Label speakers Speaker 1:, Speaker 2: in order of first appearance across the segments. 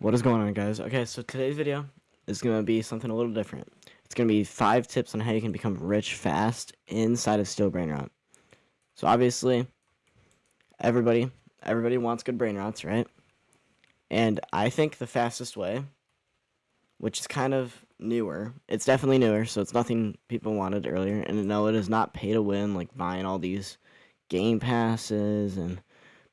Speaker 1: What is going on, guys? Okay, so today's video is going to be something a little different. It's going to be 5 tips on how you can become rich fast inside of Brainrot. So obviously, everybody wants good brainrots, right? And I think the fastest way, which is kind of newer, it's definitely newer, so it's nothing people wanted earlier. And no, it is not pay to win, like buying all these game passes and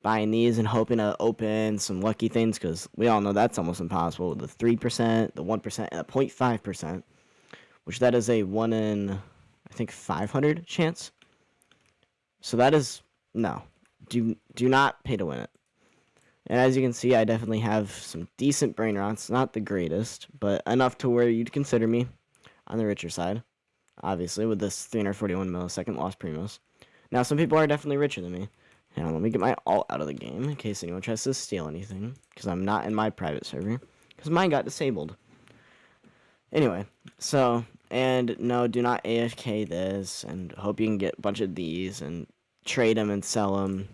Speaker 1: buying these and hoping to open some lucky things, because we all know that's almost impossible with the 3%, the 1%, and the 0.5%, which that is a 1 in, I think, 500 chance. So that is, no, do not pay to win it. And as you can see, I definitely have some decent brain rots, not the greatest, but enough to where you'd consider me on the richer side, obviously, with this 341 millisecond Los Primos. Now, some people are definitely richer than me. Now, let me get my alt out of the game in case anyone tries to steal anything, because I'm not in my private server, because mine got disabled. Anyway, so, and no, do not AFK this, and hope you can get a bunch of these, and trade them and sell them,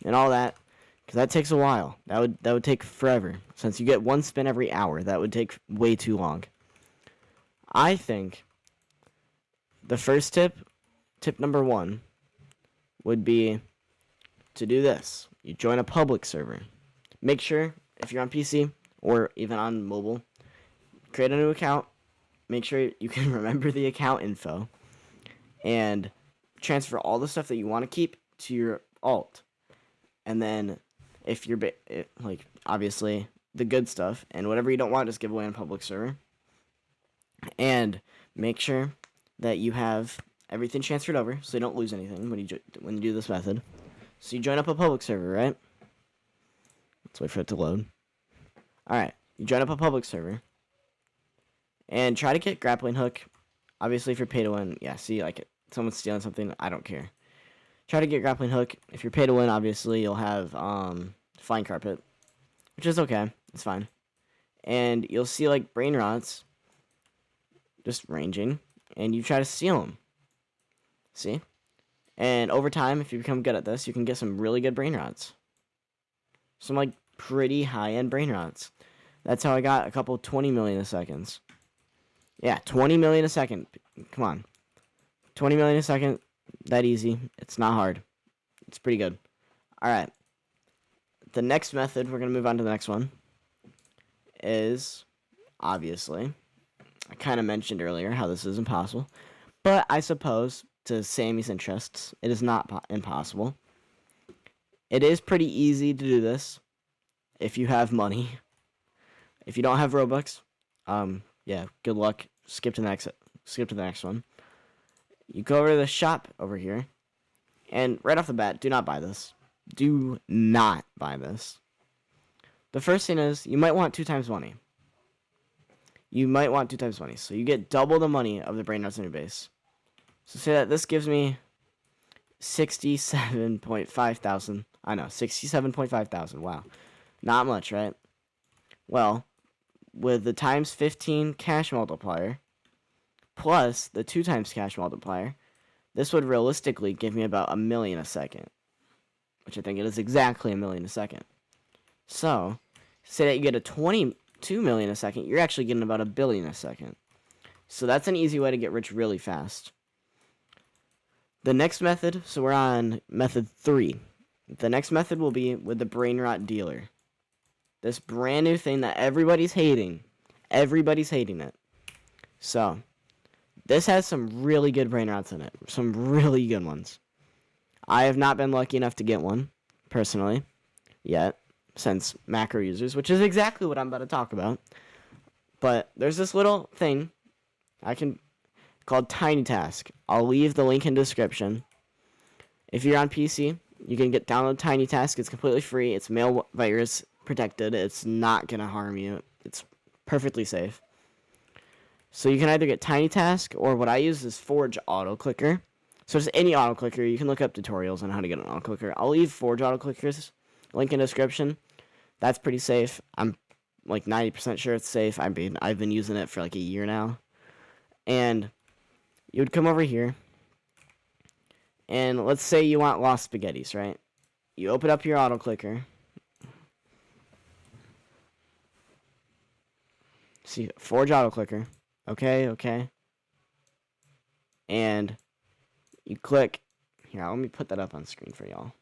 Speaker 1: and all that, because that takes a while. That would take forever. Since you get one spin every hour, that would take way too long. I think the first tip number 1, would be to do this. You join a public server. Make sure, if you're on PC or even on mobile, create a new account. Make sure you can remember the account info and transfer all the stuff that you want to keep to your alt. And then if you're like, obviously the good stuff, and whatever you don't want, just give away on public server. And make sure that you have everything transferred over so you don't lose anything when you do this method. So you join up a public server, right? Let's wait for it to load. Alright, you join up a public server. And try to get grappling hook. Obviously, if you're pay to win, yeah, see, like, someone's stealing something, I don't care. Try to get grappling hook. If you're pay to win, obviously, you'll have flying carpet, which is okay. It's fine. And you'll see, like, brain rots just ranging, and you try to steal them. See? And over time, if you become good at this, you can get some really good brain rots. Some, like, pretty high-end brain rots. That's how I got a couple 20 million a seconds. Yeah, 20 million a second. Come on. 20 million a second, that easy. It's not hard. It's pretty good. Alright. The next method, we're going to move on to the next one, is, obviously, I kind of mentioned earlier how this is impossible, but I suppose, to Sammy's interests, it is not impossible. It is pretty easy to do this if you have money. If you don't have Robux, yeah, good luck. Skip to the next one. You go over to the shop over here, and right off the bat, do not buy this. Do not buy this. The first thing is, you might want 2 times money. You might want 2 times money, so you get double the money of the brain rots in your base. So say that this gives me 67.5 thousand. I know, 67.5 thousand. Wow. Not much, right? Well, with the times 15 cash multiplier, plus the 2 times cash multiplier, this would realistically give me about 1 million a second. Which I think it is exactly 1 million a second. So, say that you get a 22 million a second, you're actually getting about 1 billion a second. So that's an easy way to get rich really fast. The next method, so we're on method 3. The next method will be with the Brainrot dealer. This brand new thing that everybody's hating. Everybody's hating it. So, this has some really good brain rots in it. Some really good ones. I have not been lucky enough to get one, personally, yet, since macro users, which is exactly what I'm about to talk about. But there's this little thing called Tiny Task. I'll leave the link in the description. If you're on PC, you can download Tiny Task. It's completely free. It's mail virus protected. It's not going to harm you. It's perfectly safe. So you can either get Tiny Task, or what I use is Forge Auto Clicker. So just any auto clicker. You can look up tutorials on how to get an auto clicker. I'll leave Forge Auto Clickers link in the description. That's pretty safe. I'm like 90% sure it's safe. I've been using it for like a year now. And you would come over here, and let's say you want Lost Spaghettis, right? You open up your auto clicker, See, forge auto clicker. Okay. And you click. Here, let me put that up on screen for y'all.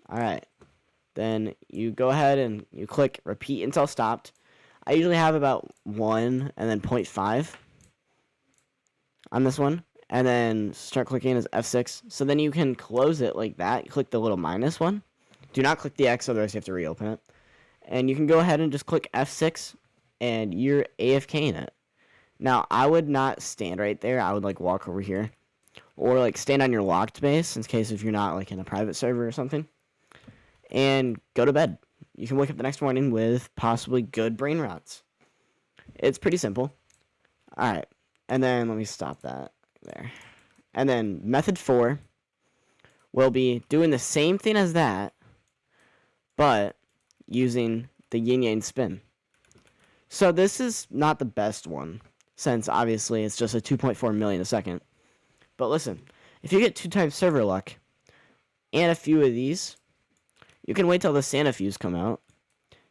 Speaker 1: Alright. Then you go ahead and you click repeat until stopped. I usually have about 1 and then 0.5 on this one. And then start clicking as F6. So then you can close it like that. Click the little minus one. Do not click the X, otherwise you have to reopen it. And you can go ahead and just click F6 and you're AFKing it. Now, I would not stand right there. I would like walk over here. Or like stand on your locked base in case if you're not like in a private server or something. And go to bed. You can wake up the next morning with possibly good brain rots. It's pretty simple. Alright. And then let me stop that there. And then method 4 will be doing the same thing as that, but using the yin yang spin. So this is not the best one, since obviously it's just a 2.4 million a second. But listen, if you get 2 times server luck and a few of these, you can wait till the Santa fuse come out.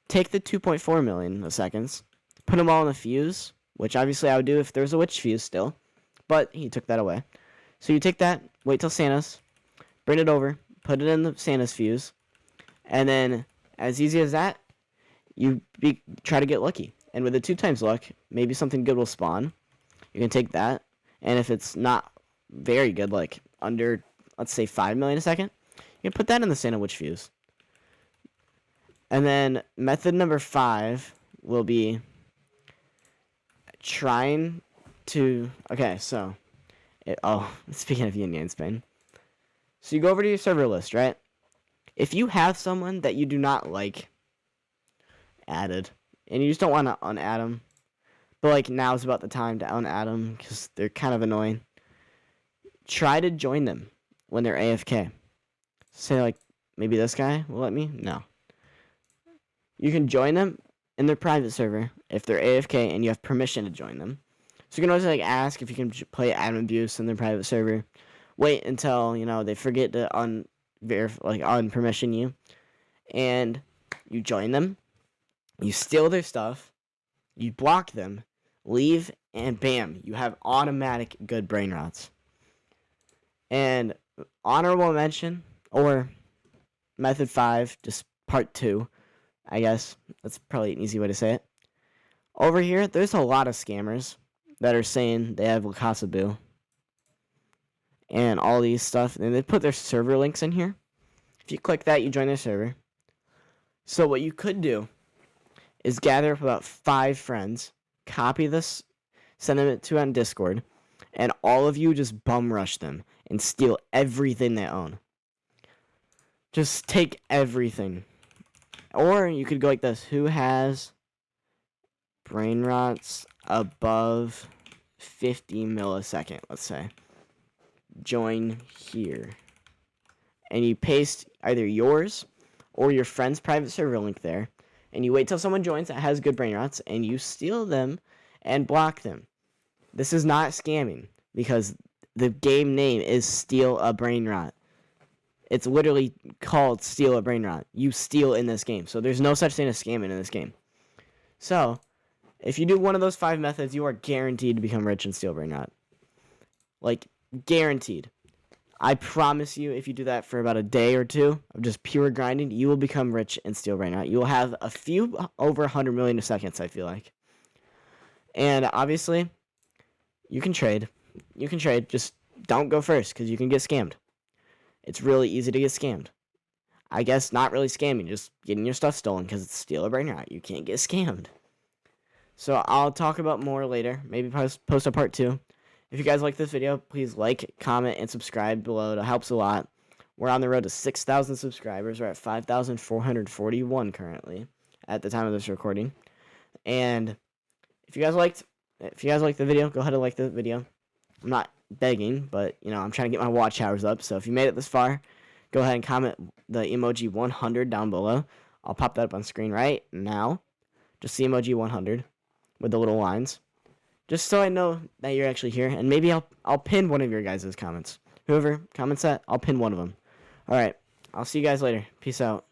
Speaker 1: Take the 2.4 million a seconds, put them all in the fuse, which obviously I would do if there's a witch fuse still, but he took that away. So you take that, wait till Santa's, bring it over, put it in the Santa's fuse, and then as easy as that, you try to get lucky. And with the 2 times luck, maybe something good will spawn. You can take that, and if it's not very good, like under, let's say 5 million a second, you can put that in the Santa witch fuse. And then method number 5 will be trying to... Okay, so... speaking of yin yang spin. So you go over to your server list, right? If you have someone that you do not like added, and you just don't want to unadd them, but like now's about the time to unadd them because they're kind of annoying, try to join them when they're AFK. Say like, maybe this guy will let me? No. You can join them in their private server if they're AFK and you have permission to join them. So you can always like ask if you can play admin abuse in their private server. Wait until, you know, they forget to unpermission you. And you join them. You steal their stuff. You block them. Leave. And bam. You have automatic good brain rots. And honorable mention, or method 5, just part 2. I guess that's probably an easy way to say it. Over here, there's a lot of scammers that are saying they have La Casa Boo and all these stuff, and they put their server links in here. If you click that, you join their server. So what you could do is gather up about 5 friends, copy this, send them to on Discord, and all of you just bum rush them and steal everything they own. Just take everything. Or you could go like this. Who has brain rots above 50 millisecond, let's say. Join here. And you paste either yours or your friend's private server link there. And you wait till someone joins that has good brain rots, and you steal them and block them. This is not scamming, because the game name is Steal a Brain Rot. It's literally called Steal a Brain Rot. You steal in this game. So there's no such thing as scamming in this game. So, if you do one of those 5 methods, you are guaranteed to become rich and steal Brain Rot. Like, guaranteed. I promise you, if you do that for about a day or 2 of just pure grinding, you will become rich and steal Brain Rot. You will have a few over 100 million seconds, I feel like. And obviously, you can trade. You can trade. Just don't go first, because you can get scammed. It's really easy to get scammed. I guess not really scamming, just getting your stuff stolen, because it's Steal a Brain Rot. You can't get scammed. So I'll talk about more later. Maybe post a part 2. If you guys like this video, please like, comment, and subscribe below. It helps a lot. We're on the road to 6,000 subscribers. We're at 5,441 currently at the time of this recording. And if you guys liked the video, go ahead and like the video. I'm not begging, but you know, I'm trying to get my watch hours up. So if you made it this far, go ahead and comment the emoji 100 down below. I'll pop that up on screen right now. Just the emoji 100 with the little lines, just so I know that you're actually here. And maybe I'll pin one of your guys' comments. Whoever comments that, I'll pin one of them. All right, I'll see you guys later. Peace out.